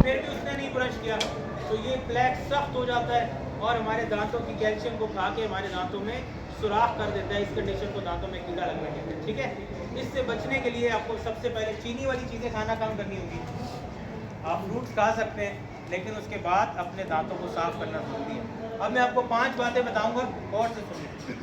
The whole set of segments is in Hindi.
फिर भी उसने नहीं ब्रश किया तो ये प्लेक सख्त हो जाता है और हमारे दांतों की कैल्शियम को खा के हमारे दांतों में सुराख कर देता है। इस कंडीशन को दांतों में कीड़ा लगना कहते हैं। ठीक है, इससे बचने के लिए आपको सबसे पहले चीनी वाली चीज़ें खाना कम करनी होगी। आप फ्रूट्स खा सकते हैं लेकिन उसके बाद अपने दांतों को साफ करना जरूरी है। अब मैं आपको 5 बातें बताऊंगा और से सुनिए।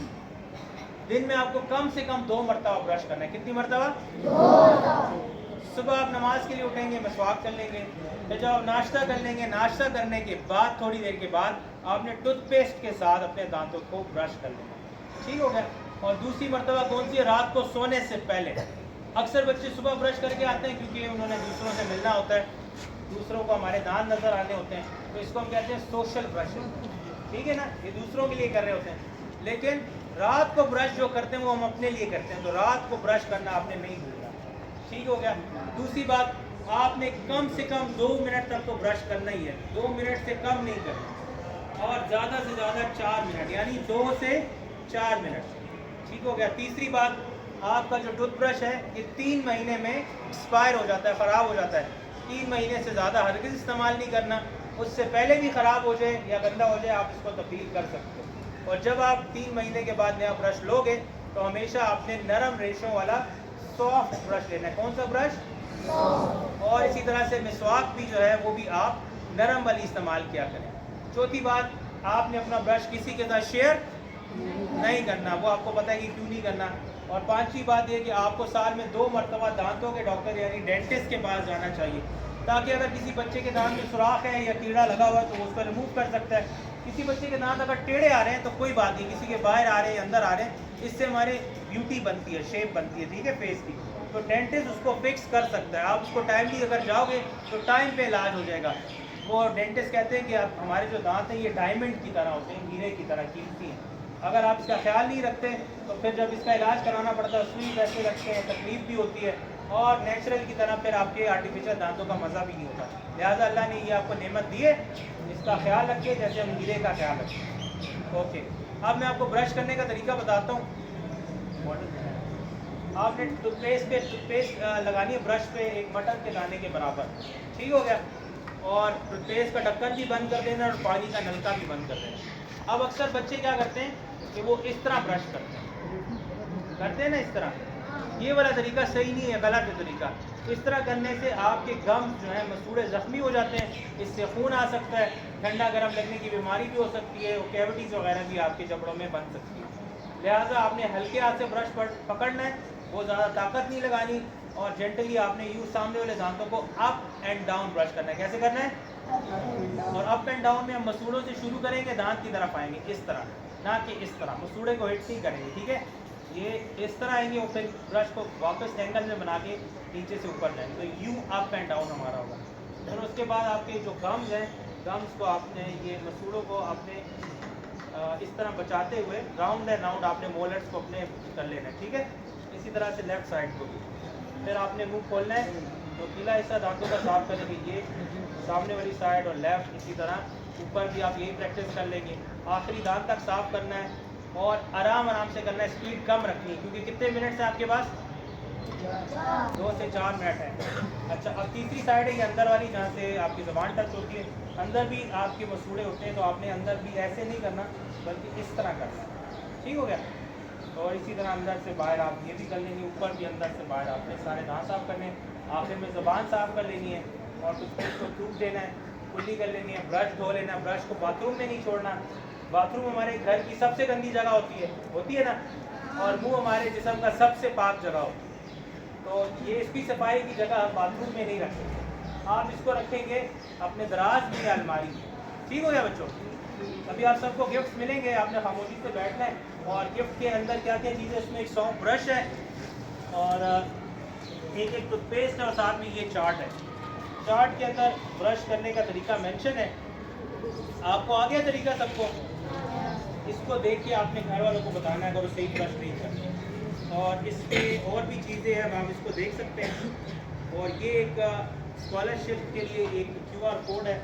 दिन में आपको कम से कम 2 मरतबा ब्रश करना है। कितनी मरतबा? 2। सुबह आप नमाज के लिए उठेंगे, मसवाक कर लेंगे, फिर जब आप नाश्ता कर लेंगे, नाश्ता करने के बाद थोड़ी देर के बाद आपने टूथपेस्ट के साथ अपने दांतों को ब्रश कर लेना। ठीक हो गया। और दूसरी मरतबा कौन सी है? रात को सोने से पहले। अक्सर बच्चे सुबह ब्रश करके आते हैं क्योंकि उन्होंने दूसरों से मिलना होता है, दूसरों को हमारे दांत नज़र आने होते हैं, तो इसको हम कहते हैं सोशल ब्रशिंग। ठीक है ना, ये दूसरों के लिए कर रहे होते हैं। लेकिन रात को ब्रश जो करते हैं वो हम अपने लिए करते हैं, तो रात को ब्रश करना आपने नहीं भूलना। ठीक हो गया। दूसरी बात, आपने कम से कम 2 मिनट तक तो ब्रश करना ही है, 2 मिनट से कम नहीं करना, और ज़्यादा से ज़्यादा 4 मिनट, यानी 2 से 4 मिनट। ठीक हो गया। तीसरी बात, आपका जो टूथब्रश है ये 3 महीने में एक्सपायर हो जाता है, ख़राब हो जाता है। 3 महीने से ज़्यादा हरगिज़ इस्तेमाल नहीं करना। उससे पहले भी ख़राब हो जाए या गंदा हो जाए आप इसको तब्दील कर सकते हो। और जब आप 3 महीने के बाद नया ब्रश लोगे तो हमेशा आपने नरम रेशों वाला सॉफ्ट ब्रश लेना है। कौन सा ब्रश? और इसी तरह से मिसवाक भी जो है वो भी आप नरम वाली इस्तेमाल किया करें। चौथी बात, आपने अपना ब्रश किसी के साथ शेयर नहीं करना, वो आपको पता है कि क्यों नहीं करना। और पांचवी बात ये कि आपको साल में 2 मरतबा दांतों के डॉक्टर यानी डेंटिस्ट के पास जाना चाहिए, ताकि अगर किसी बच्चे के दांत में सुराख है या कीड़ा लगा हुआ है तो वो उसको रिमूव कर सकता है। किसी बच्चे के दांत अगर टेढ़े आ रहे हैं तो कोई बात नहीं, किसी के बाहर आ रहे हैं अंदर आ रहे हैं, इससे हमारे ब्यूटी बनती है, शेप बनती है, ठीक है, फेस की, तो डेंटिस्ट उसको फिक्स कर सकता है। आप उसको टाइमली अगर जाओगे तो टाइम पे इलाज हो जाएगा। वो डेंटिस्ट कहते हैं कि आप हमारे जो दांत हैं ये डायमंड की तरह होते हैं, हीरे की तरह कीमती हैं। अगर आप इसका ख्याल नहीं रखते तो फिर जब इसका इलाज कराना पड़ता है सुई पैसे लगते हैं, तकलीफ भी होती है, और नेचुरल की तरह फिर आपके आर्टिफिशियल दांतों का मज़ा भी नहीं होता। लिहाजा अल्लाह ने ये आपको नेमत दी है, इसका ख्याल रखिए जैसे हम हीरे का ख्याल रखें। ओके, अब मैं आपको ब्रश करने का तरीका बताता हूँ। आपने टूथपेस्ट लगानी है ब्रश पे एक मटर के दाने के बराबर। ठीक हो गया। और टूथपेस्ट का ढक्कन भी बंद कर देना और पानी का नलका भी बंद कर देना। अब अक्सर बच्चे क्या करते हैं कि वो इस तरह ब्रश करते हैं ना, इस तरह। ये वाला तरीका सही नहीं है, गलत है तरीका। इस तरह करने से आपके गम जो है मसूड़े ज़ख्मी हो जाते हैं, इससे खून आ सकता है, ठंडा गर्म लगने की बीमारी भी हो सकती है, और कैविटीज़ वगैरह भी आपके जबड़ों में बन सकती है। लिहाजा आपने हल्के हाथ से ब्रश पकड़ना है, वो ज़्यादा ताकत नहीं लगानी, और जेंटली आपने यूँ सामने वाले दांतों को अप एंड डाउन ब्रश करना है। कैसे करना है? और अप एंड डाउन में हम मसूड़ों से शुरू करेंगे, दांत की तरफ आएंगे इस तरह, ना कि इस तरह। मसूड़े को हिट नहीं करेंगे, ठीक है, ये इस तरह आएंगे और फिर ब्रश को वापस एंगल में बना के नीचे से ऊपर जाएंगे, तो यू अप एंड डाउन हमारा होगा। फिर उसके बाद आपके जो गम्स हैं, गम्स को आपने ये मसूड़ों को आपने इस तरह बचाते हुए राउंड एंड राउंड आपने मोलर्स को अपने कर लेना है। ठीक है, इसी तरह से लेफ्ट साइड को भी। फिर आपने मुंह खोलना है, तो गीला हिस्सा दांतों का साफ करेंगे, ये सामने वाली साइड और लेफ्ट, इसी तरह ऊपर भी आप यही प्रैक्टिस कर लेंगे। आखिरी दांत तक साफ करना है और आराम आराम से करना है, स्पीड कम रखनी है, क्योंकि कितने मिनट है आपके पास? 2 से 4 मिनट है। अच्छा, अब तीसरी साइड है ये अंदर वाली, जहाँ से आपकी ज़बान टच होती है। अंदर भी आपके मसूड़े होते हैं, तो आपने अंदर भी ऐसे नहीं करना बल्कि इस तरह करना है। ठीक हो गया। और इसी तरह अंदर से बाहर आप ये भी कर लेंगे, ऊपर भी अंदर से बाहर आपने सारे दांत साफ करने हैं। आखिर में ज़बान साफ कर लेनी है और टूथपेस्ट को थूक देना है, कुल्ली कर लेनी है, ब्रश धो लेना है। ब्रश को बाथरूम में नहीं छोड़ना। बाथरूम हमारे घर की सबसे गंदी जगह होती है ना, और मुंह हमारे जिस्म का सबसे पाक जगह होती है, तो ये इसकी सफाई की जगह बाथरूम में नहीं रखेंगे। आप इसको रखेंगे अपने दराज में या अलमारी में। ठीक हो गया बच्चों? अभी आप सबको गिफ्ट्स मिलेंगे, आपने खामोशी से बैठना है, और गिफ्ट के अंदर क्या क्या चीज़ें, उसमें एक सॉफ्ट ब्रश है और एक टूथपेस्ट है और साथ में ये चार्ट है। चार्ट के अंदर ब्रश करने का तरीका मेंशन है। आपको आ गया तरीका सबको? इसको देख के आपने घर वालों को बताना है अगर वो सही ब्रश नहीं करते। और इसमें और भी चीज़ें हैं, आप इसको देख सकते हैं। और ये एक स्कॉलरशिप के लिए एक QR कोड है,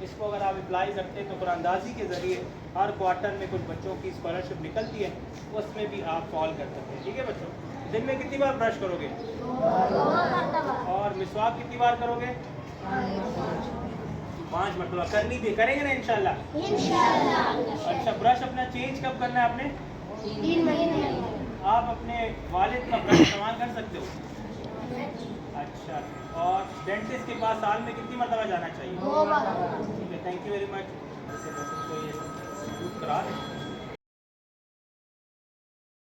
इसको अगर आप अप्लाई करते हैं तो कुरानंदाजी के ज़रिए हर क्वार्टर में कुछ बच्चों की स्कॉलरशिप निकलती है, उसमें भी आप फॉल कर सकते हैं। ठीक है बच्चों? दिन में कितनी बार ब्रश करोगे? और मिसवाक कितनी बार करोगे? 5 मरतबा करनी भी करेंगे ना इंशाल्लाह। अच्छा, ब्रश अपना चेंज कब करना है आपने? 3 महीने। आप अपने वालिद का ब्रश इस्तेमाल कर सकते हो। अच्छा, और डेंटिस्ट के पास साल में कितनी मरतबा जाना चाहिए? 2 बार। ठीक है, थैंक यू वेरी मच। ऐसे बच्चों को ये सब करा दें।